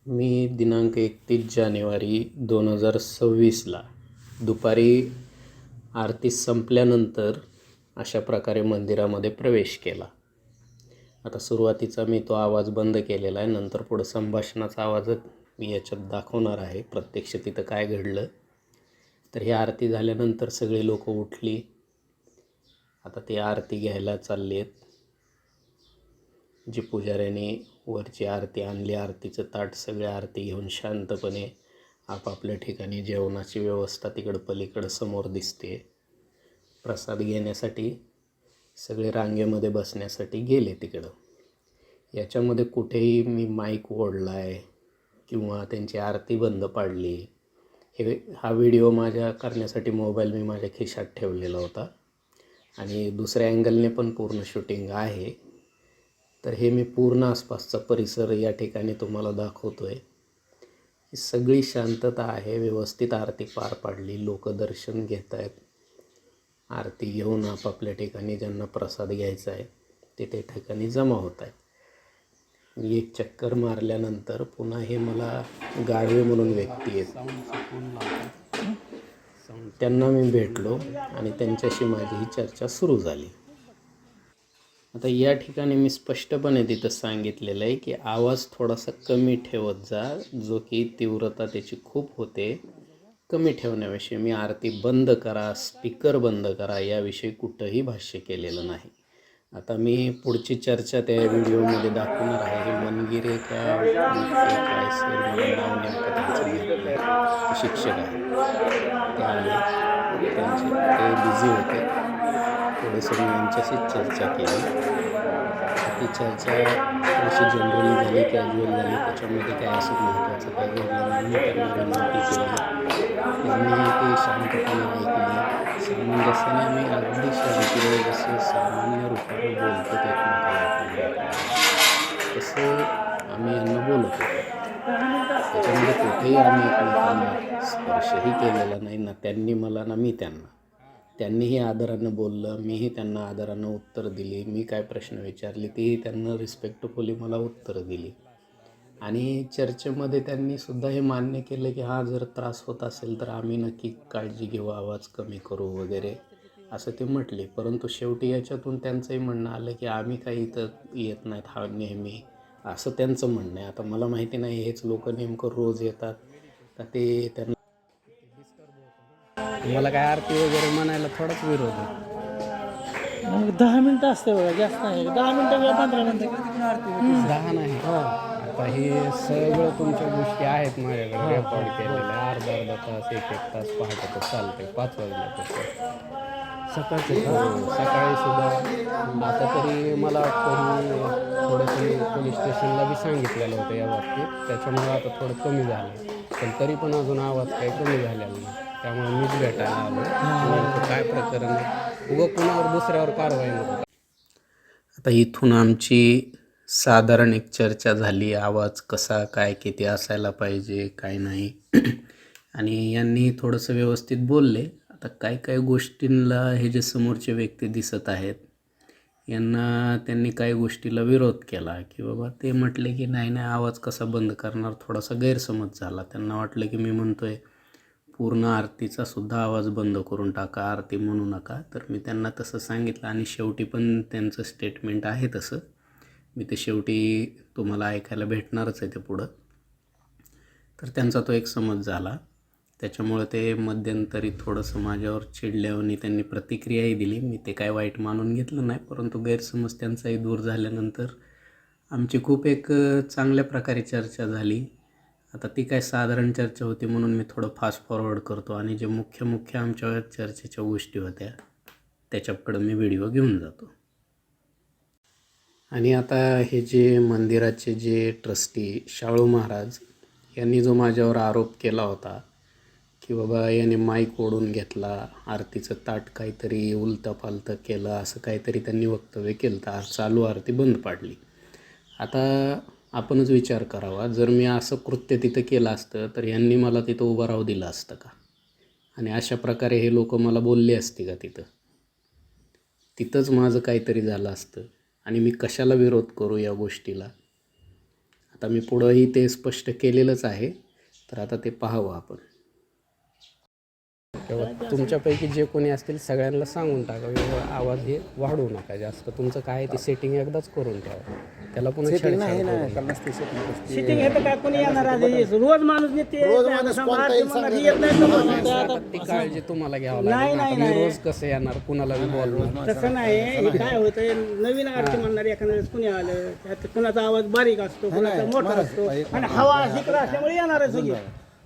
मी दिनांक 31 जानेवारी 2026ला दुपारी आरती संपल्यानंतर अशा प्रकारे मंदिरामध्ये प्रवेश केला. आता सुरुवातीचा मी तो आवाज बंद केलेला आहे. नंतर पुढं संभाषणाचा आवाज मी याच्यात दाखवणार आहे. प्रत्यक्ष तिथं काय घडलं. तर ही आरती झाल्यानंतर सगळे लोक उठली. आता ती आरती घ्यायला चालली आहेत. जी पुजाऱ्याने वरची आरती आणली, आरतीचं ताट, सगळे आरती घेऊन शांतपणे आपापल्या ठिकाणी जेवणाची व्यवस्था तिकडं पलीकडं समोर दिसते. प्रसाद घेण्यासाठी सगळे रांगेमध्ये बसण्यासाठी गेले तिकडं. याच्यामध्ये कुठेही मी माईक ओढला आहे किंवा त्यांची आरती बंद पाडली. हा व्हिडिओ माझ्या करण्यासाठी मोबाईल मी माझ्या खिशात ठेवलेला होता आणि दुसऱ्या अँगलने पण पूर्ण शूटिंग आहे. तर हे मी पूर्ण आसपासचा परिसर या ठिकाणी तुम्हाला दाखवतो आहे. सगळी शांतता आहे. व्यवस्थित आरती पार पाडली. लोक दर्शन घेत आहेत. आरती घेऊन आपापल्या ठिकाणी ज्यांना प्रसाद घ्यायचा आहे ते त्या ठिकाणी जमा होत आहेत. मी एक चक्कर मारल्यानंतर पुन्हा हे मला गाढवे म्हणून व्यक्ती आहेत, त्यांना मी भेटलो आणि त्यांच्याशी माझी ही चर्चा सुरू झाली. आता या ठिकाणी मी स्पष्टपणे तिथं सांगितलेलं आहे की आवाज थोडासा कमी ठेवत जा, जो की तीव्रता त्याची खूप होते. कमी ठेवण्याविषयी मी आरती बंद करा, स्पीकर बंद करा याविषयी कुठंही भाष्य केलेलं नाही. आता मी पुढची चर्चा त्या व्हिडिओमध्ये दाखवणार आहे. हे मनगिरे का काय सर, मला नाव नेमकं त्यांचं माहीत नाही, शिक्षक आहे ते आले. ते बिझी होते. थोडंसं मी यांच्याशीच चर्चा केली. ती चर्चा थोडीशी जनरली झाली, कॅज्युअल झाली. त्याच्यामध्ये काय असं महत्त्वाचं काय घडलं नाही. मी त्यांना विनंती केली, त्यांनी ते शांतपणे ऐकली. सामंजस्याने मी अगदी शांतीने जसे सामान्य रूपाने बोलतो एकमेकाला तसं आम्ही यांना बोलत होतो. त्याच्यामध्ये कुठेही आम्ही एकमेकांना स्पर्शही केलेला नाही, ना त्यांनी मला ना मी त्यांना. त्यांनीही आदरानं बोललं, मीही त्यांना आदरानं उत्तर दिली. मी काय प्रश्न विचारले तेही त्यांना रिस्पेक्टफुली मला उत्तरं दिली. आणि चर्चेमध्ये त्यांनी सुद्धा हे मान्य केलं की हा जर त्रास होत असेल तर आम्ही नक्की काळजी घेऊ, आवाज कमी करू वगैरे असं ते म्हटले. परंतु शेवटी याच्यातून त्यांचंही म्हणणं आलं की आम्ही काही इथं येत नाहीत हा नेहमी, असं त्यांचं म्हणणं आहे. आता मला माहिती नाही हेच लोक नेमकं रोज येतात तर ते त्यांना मला काय आरती वगैरे म्हणायला थोडाच विरोध आहे. 10 मिनिटं असते बघा, जास्त नाही. 10 मिनिटं किंवा 15 मिनिटं. 10 नाही. आता हे सगळं तुमच्या गोष्टी आहेत माझ्याकडे रेकॉर्ड केलेल्या. अर्धा तास, एक तास पहाटे तर चालते 5 वाजल्यापासून सकाळी सुद्धा. आता तरी मला वाटतं ही थोडंसं पोलीस स्टेशनला बी सांगितलेलं होतं या बाबतीत, त्याच्यामुळे आता थोडं कमी झालं. पण तरी पण अजून आवाज काही कमी झालेला नाही. त्यामुळे मीच भेटायला आलो. काय प्रकरण आहे, उगं कुणावर दुसऱ्यावर कारवाई नको. आता इथून आमची साधारण एक चर्चा झाली. आवाज कसा काय किती असायला पाहिजे काय नाही आणि यांनी थोडंसं व्यवस्थित बोलले. आता काय गोष्टींना हे जे समोरचे व्यक्ती दिसत आहेत यांना त्यांनी काही गोष्टीला विरोध केला की बाबा ते म्हटले की नाही आवाज कसा बंद करणार. थोडासा गैरसमज झाला. त्यांना वाटलं की मी म्हणतोय पूर्ण आरतीचा सुद्धा आवाज बंद करून टाका, आरती म्हणू नका. तर मी त्यांना तसं सांगितलं आणि शेवटी पण त्यांचं स्टेटमेंट आहे तसं. मी ते शेवटी तुम्हाला ऐकायला भेटणारच आहे ते पुढं. तर त्यांचा तो एक समज झाला. त्याच्यामुळे ते मध्यंतरी थोडंसं माझ्यावर चिडल्याने त्यांनी प्रतिक्रियाही दिली. मी ते काय वाईट मानून घेतलं नाही, परंतु गैरसमज त्यांचाही दूर झाल्यानंतर आमची खूप एक चांगल्या प्रकारे चर्चा झाली. आता ती काय साधारण चर्चा होती म्हणून मी थोडं फास्ट फॉरवर्ड करतो आणि जे मुख्य आमच्या चर्चेच्या गोष्टी होत्या त्याच्याकडं मी व्हिडिओ घेऊन जातो. आणि आता हे जे मंदिराचे जे ट्रस्टी शाळू महाराज यांनी जो माझ्यावर आरोप केला होता की बाबा याने माईक ओढून घेतला, आरतीचं ताट काहीतरी उलतं केलं, असं काहीतरी त्यांनी वक्तव्य केलं तर चालू आरती बंद पाडली. आता आपणच विचार करावा, जर मी असं कृत्य तिथं केलं असतं तर यांनी मला तिथं उभं राहू दिलं असतं का? आणि अशा प्रकारे हे लोक मला बोलले असते का तिथंच माझं काहीतरी झालं असतं आणि मी कशाला विरोध करू या गोष्टीला. आता मी पुढंही ते स्पष्ट केलेलंच आहे, तर आता ते पाहावं आपण. किंवा तुमच्यापैकी जे कोणी असतील सगळ्यांना सांगून टाका, आवाज हे वाढवू नका जास्त. तुमचं काय आहे ते सेटिंग एकदाच करून ठेवा, त्याला पुन्हा छेडछाड करू नका. सिटिंग हे तर काय कोणी येणार आहे रोज माणूस नेते ती काळजी तुम्हाला घ्यावं लागेल. आता मी रोज कसं येणार, कुणाला बी बोलणार. तसं नाही. हे काय होतंय, नवीन आरती म्हणणार एखाद्या वेळेस कुणी आलं त्यात कुणाचा आवाज बारीक असतो, कुणाचा मोठा असतो आणि हवा इकडं असल्यामुळे येणार आहे सगळी.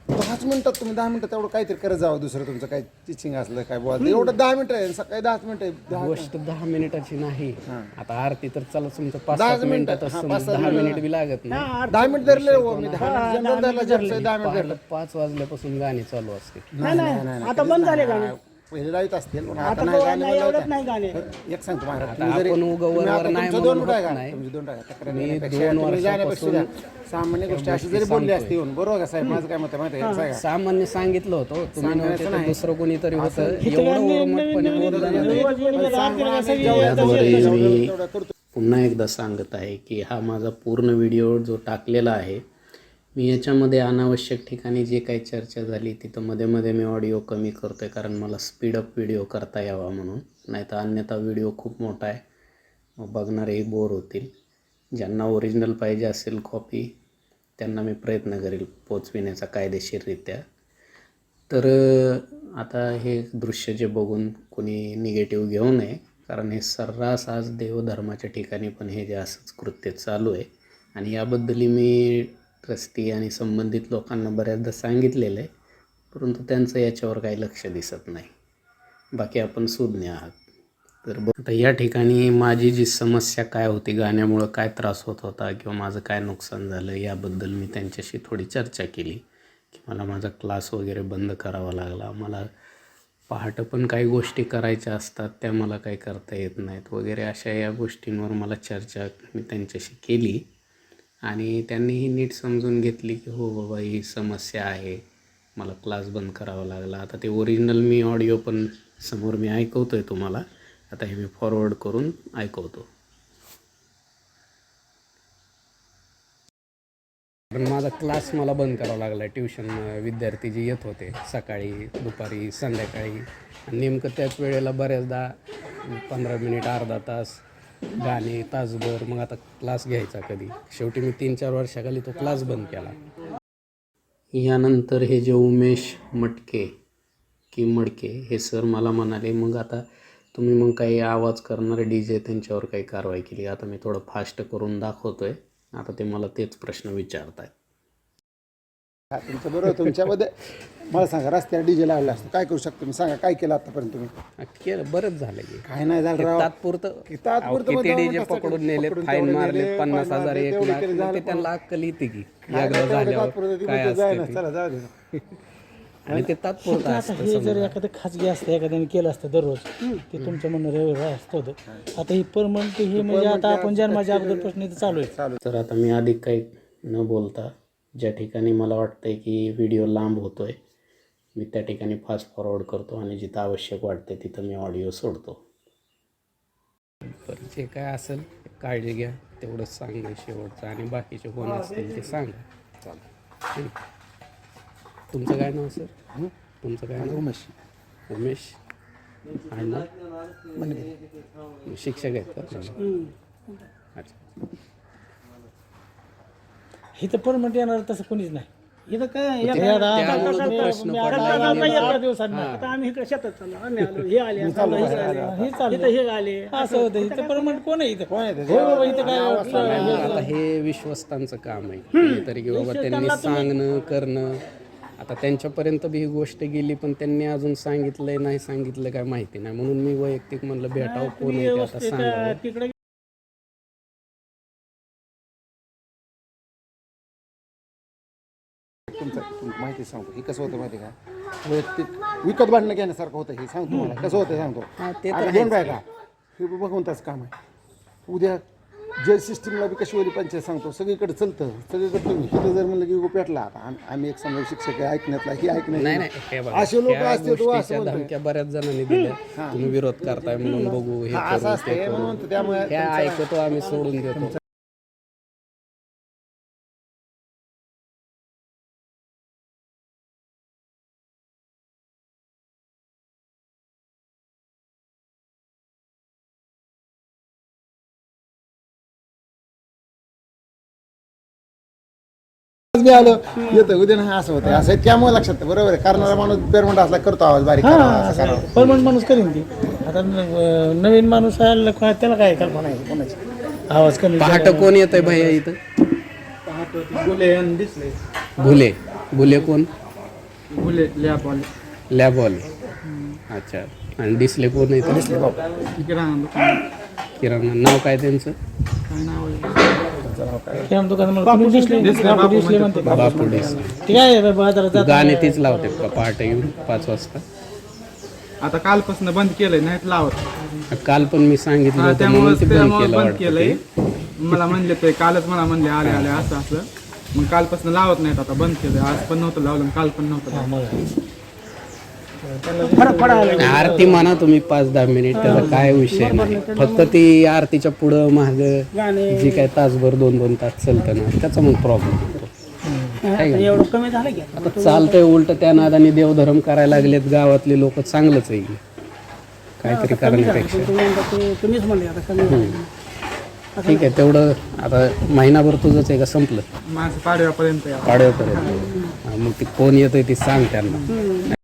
5 मिनिटात तुम्ही 10 मिनिटात तेवढं काहीतरी करत जावं. दुसरं तुमचं काय टीचिंग असलं काय बोलायचं एवढं 10 मिनिटं आहे, सकाळी 10 मिनिटं आहे. गोष्ट 10 मिनिटाची नाही. आता आरती तर चला तुमचं 5-7 मिनिटात 10 मिनिट बी लागत नाही. 10 मिनिट धरले हो मी, 10 मिनिट धरलं, 10 मिनिट धरलं. 5 वाजल्यापासून गाणी चालू असते. नाही आता बंद झाले गाणे. पहिले लाईत असतील पण आता आता नाही. गाणे नाही एवढंच नाही गाणे. एक सांगतो महाराज, आता आपण उगवरवर नाही तुमचं म्हणून 2 मिनिटं आहे होत का? नाही. तुमची 2 टाका तक्रार मी घेण्यापेक्षा 2 तुम्ही जाण्यापेक्षा वर्षापासून सामान्य गोष्ट अशी जरी बोलली असती येऊन, बरोबर का साहेब? माझं काय मत आहे माहिती आहे का? सामान्य सांगितलं होतं, तुम्ही नव्हते तर दुसरं कोणीतरी होतं. एवढं ओरमटपणे बोललं नाही. याद्वारे मी पुन्हा एकदा सांगत आहे की हा माझा पूर्ण व्हिडिओ जो टाकलेला आहे, मी याच्यामध्ये अनावश्यक ठिकाणी जे काही चर्चा झाली तिथं मध्ये मध्ये मी ऑडिओ कमी करतो आहे, कारण मला स्पीडअप व्हिडिओ करता यावा म्हणून. नाही तर अन्यथा व्हिडिओ खूप मोठा आहे, मग बघणारेही बोर होतील. ज्यांना ओरिजिनल पाहिजे असेल कॉपी त्यांना मी प्रयत्न करेल पोचविण्याचा कायदेशीररित्या. तर आता हे दृश्य जे बघून कोणी निगेटिव्ह घेऊ नये, कारण हे सर्रास आज देवधर्माच्या ठिकाणी पण हे जे असंच कृत्य चालू आहे. आणि याबद्दलही मी ट्रस्टी आणि संबंधित लोकांना बऱ्याचदा सांगितलेलं आहे, परंतु त्यांचं याच्यावर काही लक्ष दिसत नाही. बाकी आपण सुज्ञ आहात. तर आता या ठिकाणी माझी जी समस्या काय होती, गाण्यामुळं काय त्रास होत होता किंवा माझं काय नुकसान झालं याबद्दल मी त्यांच्याशी थोडी चर्चा केली की मला माझा क्लास वगैरे बंद करावा लागला, मला पहाटे पण काही गोष्टी करायच्या असतात त्या मला काही करता येत नाहीत वगैरे, अशा या गोष्टींवर मला चर्चा मी त्यांच्याशी केली. आणि त्यांनीही नीट समजून घेतली की हो बाबा ही समस्या आहे, मला क्लास बंद करावा लागला. आता ते ओरिजिनल मी ऑडिओ पण समोर मी ऐकवतो आहे तुम्हाला. आता हे मी फॉरवर्ड करून ऐकवतो. कारण माझा क्लास मला बंद करावा लागला. ट्युशन विद्यार्थी जे येत होते सकाळी, दुपारी, संध्याकाळी, आणि नेमकं त्याच वेळेला बऱ्याचदा 15 मिनिट, अर्धा तास गाणे, तासभर. मग आता क्लास घ्यायचा कधी? शेवटी मी 3-4 वर्षाखाली तो क्लास बंद केला. यानंतर हे जे उमेश मडके हे सर मला म्हणाले, मग आता तुम्ही मग काही आवाज करणारे DJ त्यांच्यावर काही कारवाई केली? आता मी थोडं फास्ट करून दाखवतो आहे. आता ते मला तेच प्रश्न विचारत आहेत. तुमचं बरोबर. तुमच्यामध्ये मला सांगा, रस्त्यावर DJ लावला असतं काय करू शकतो मी? सांगा काय केलं आतापर्यंत तुम्ही? केलं, बरंच झालं की. काय नाही झालं राव. तात्पुरतं किती DJ पकडून नेले, फाईन मारले 50,000, 1,00,000. ते त्यांना अक्कल येते की एकदा झाल्यावर काय असतं चला जाऊ दे. आणि ते तात्पुरतं आता हे जर एखादं खाजगी असतं, एखाद्याने केलं असतं दररोज, ते तुमच्या म्हणणं रविवार असतं होतं. आता ही परमनंट हे म्हणजे आता आपण जन्माच्या अगोदर प्रश्न इथं चालू आहे. तर आता मी अधिक काही न बोलता, ज्या ठिकाणी मला वाटतं आहे की व्हिडिओ लांब होतो आहे, मी त्या ठिकाणी फास्ट फॉरवर्ड करतो आणि जिथं आवश्यक वाटते तिथं मी ऑडिओ सोडतो. तर जे काय असेल काळजी घ्या, तेवढंच सांगणं शेवटचं. आणि बाकीचे कोण असतील ते सांगा. चालेल. तुमचं काय नाव सर? तुमचं काय नाव? उमेश. आणि शिक्षक आहेत का? अच्छा. इथं परमनंट येणार तसं कोणीच नाही. इथं काय प्रश्न आता आम्ही इकडे शेतात चाललो, आम्ही आलो, हे आले, हे चाललं, हे आले, असं होतं. इथं परमनंट कोण आहे? इथं इथं काय आता हे विश्वस्तांचं काम आहे तरी की बाबा त्यांनी सांगणं करणं. आता त्यांच्यापर्यंत बी ही गोष्ट गेली, पण त्यांनी अजून सांगितलंय नाही सांगितलं काय माहिती नाही, म्हणून मी वैयक्तिक म्हणलं भेटावं, कोण आहे ते आता सांगा. तिकडे तुमचं माहिती सांगतो. हे कसं होतं माहिती का? वैयक्तिक विकत भांडणं घेण्यासारखं होतं. हे सांगतो मला कसं होतं सांगतो. ते आता दोन बायका, हे भगवंताचं काम आहे. उद्या जल सिस्टीमला बी कशी वाली पंचायत सांगतो, सगळीकडे चलतं, सगळीकडे तुम्ही इथं जर म्हणलं की गो पेटला. आता आम्ही एक समजा शिक्षक आहे, ऐकण्यातला ही ऐकण्यात नाही असे लोक असते तो असं धमक्या बऱ्याच जणांनी दिल्या, तुम्ही विरोध करताय म्हणून बघू हे असं करू, असते ते करू. म्हणून त्यामुळे हे ऐकतो आम्ही, सोडून देतो. आज मी आलो येतो उद्या नाही असं होतं असं आहे, त्यामुळे लक्षात आहे. बरोबर आहे. करणारा माणूस पेरमंट असला करतो आवाज बारीक करावा, असं करावा. परमनंट माणूस करीन ती. आता नवीन माणूस आला त्याला काय कल्पना आहे कोणाची आवाज कमी पहाटं कोण येत आहे भैया इथं? दिसले भुले. भुले कोण? गुले लॅबवाले लॅबवाले. अच्छा. आणि डिसले कोण आहे? किराणा. नाव काय त्यांचं? बापू डिसले म्हणते. बापू डिसले. ते काय बाजारात जात गाणे तीच लावते का पहाटे येऊन 5 वाजता? आता कालपासून बंद केलंय नाहीत लावत. काल पण मी सांगितलं होतं त्यामुळे म्हणून ते बंद केलं बंद वाटतं केलंय. ते. मला म्हणले ते कालच मला म्हणले आले आले असं असं. मग कालपासून लावत नाहीत, आता बंद केलंय. आज पण नव्हतं लावलं, काल पण नव्हतं लावलं. फरक पडायला आरती म्हणा तुम्ही 5-10 मिनिट, त्याचा काय विषय नाही. फक्त ती आरतीच्या पुढं माग गाणे जी काय तासभर 2-2 तास चालतं ना, त्याचा मग प्रॉब्लेम होतो. एवढं कमी झालं की आता चालतंय उलट त्या नादाने देवधर्म करायला लागलेत गावातले लोक. चांगलंच आहे काहीतरी करण्यापेक्षा. तुम्हीच म्हणले आता कमी झालं. ठीक आहे, तेवढं आता महिनाभर तुझंच आहे का संपलं? माझं पाडव्यापर्यंत आहे. पाडव्यापर्यंत. मग ते कोण येतंय ते सांग त्यांना.